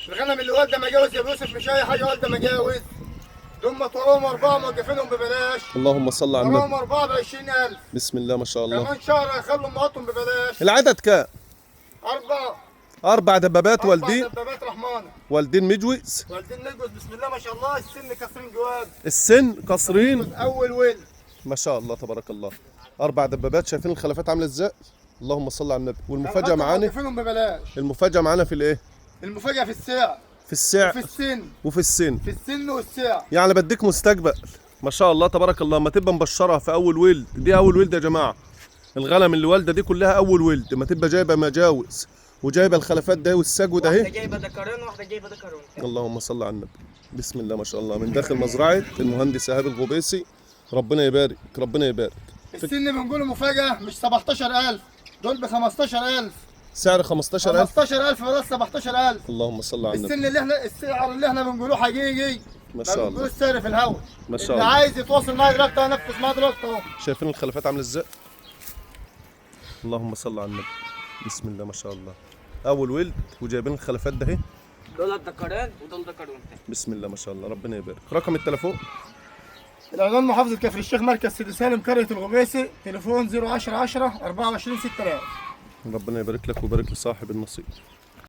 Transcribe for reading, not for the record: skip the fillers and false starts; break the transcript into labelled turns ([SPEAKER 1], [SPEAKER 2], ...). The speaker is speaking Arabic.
[SPEAKER 1] الغنم اللي والده مجاوز يا ابو يوسف، مش اي حاجه والده مجاوز. دول طولهم 4 موقفينهم ببلاش.
[SPEAKER 2] اللهم صل على
[SPEAKER 1] طولهم
[SPEAKER 2] النبي.
[SPEAKER 1] 4 ب 20,000.
[SPEAKER 2] بسم الله ما شاء الله.
[SPEAKER 1] كمان شهر هيخلوا امهاتهم ببلاش.
[SPEAKER 2] العدد كام؟
[SPEAKER 1] 4.
[SPEAKER 2] 4 دبابات
[SPEAKER 1] 4
[SPEAKER 2] والدين.
[SPEAKER 1] دبابات رحمانه.
[SPEAKER 2] والدين مجوز.
[SPEAKER 1] والدين نجوز بسم الله ما شاء الله. السن كسرين جواد.
[SPEAKER 2] السن قصرين.
[SPEAKER 1] اول ولد.
[SPEAKER 2] ما شاء الله تبارك الله. 4 دبابات، شايفين الخلفات عامله ازاي؟ اللهم صل على النبي. والمفاجاه معانا.
[SPEAKER 1] موقفينهم ببلاش.
[SPEAKER 2] المفاجاه معانا في الايه؟
[SPEAKER 1] المفاجاه في السعر.
[SPEAKER 2] في السعر.
[SPEAKER 1] في السن.
[SPEAKER 2] وفي السن.
[SPEAKER 1] في السن والسعر.
[SPEAKER 2] يعني بديك مستقبل. ما شاء الله تبارك الله. ما تبقى مبشرها في اول ولد، دي اول ولد يا جماعه. الغنم اللي والده دي كلها اول ولد، ما تبقى جايبه مجاوز وجايبه الخلفات ده والسجو ده
[SPEAKER 3] واحدة
[SPEAKER 2] اهي.
[SPEAKER 3] جايبة ذكرين وواحدة جايبة ذكرون.
[SPEAKER 2] اللهم صل على النبي. بسم الله ما شاء الله. من داخل مزرعه المهندس ايهاب الغبيسي. ربنا يبارك، ربنا يبارك.
[SPEAKER 1] السن بنقوله مفاجاه مش 17,000، دول ب 15,000.
[SPEAKER 2] سعر 15,000.
[SPEAKER 1] 15,000 بدل 17,000.
[SPEAKER 2] اللهم صل على النبي.
[SPEAKER 1] السن اللي احنا السعر اللي احنا بنقولوه حقيقي.
[SPEAKER 2] ما شاء
[SPEAKER 1] بنقول
[SPEAKER 2] الله.
[SPEAKER 1] السعر في الهوا.
[SPEAKER 2] ما شاء
[SPEAKER 1] اللي
[SPEAKER 2] الله.
[SPEAKER 1] عايز يتواصل معايا دلوقتي هنفذ معاه دلوقتي اهو.
[SPEAKER 2] شايفين الخلفات عامله ازاي؟ اللهم صل على النبي. بسم الله ما شاء الله. اول ولد وجايبين الخلفات ده اهي.
[SPEAKER 3] دول ذكرين ودول ذكرون.
[SPEAKER 2] بسم الله ما شاء الله. ربنا يبارك. رقم التليفون؟
[SPEAKER 1] العنوان محافظة كفر الشيخ، مركز سيدي سالم، قرية الغبيسي، تليفون 010 10 24 6000.
[SPEAKER 2] ربنا يبارك لك ويبارك لصاحب النصيب.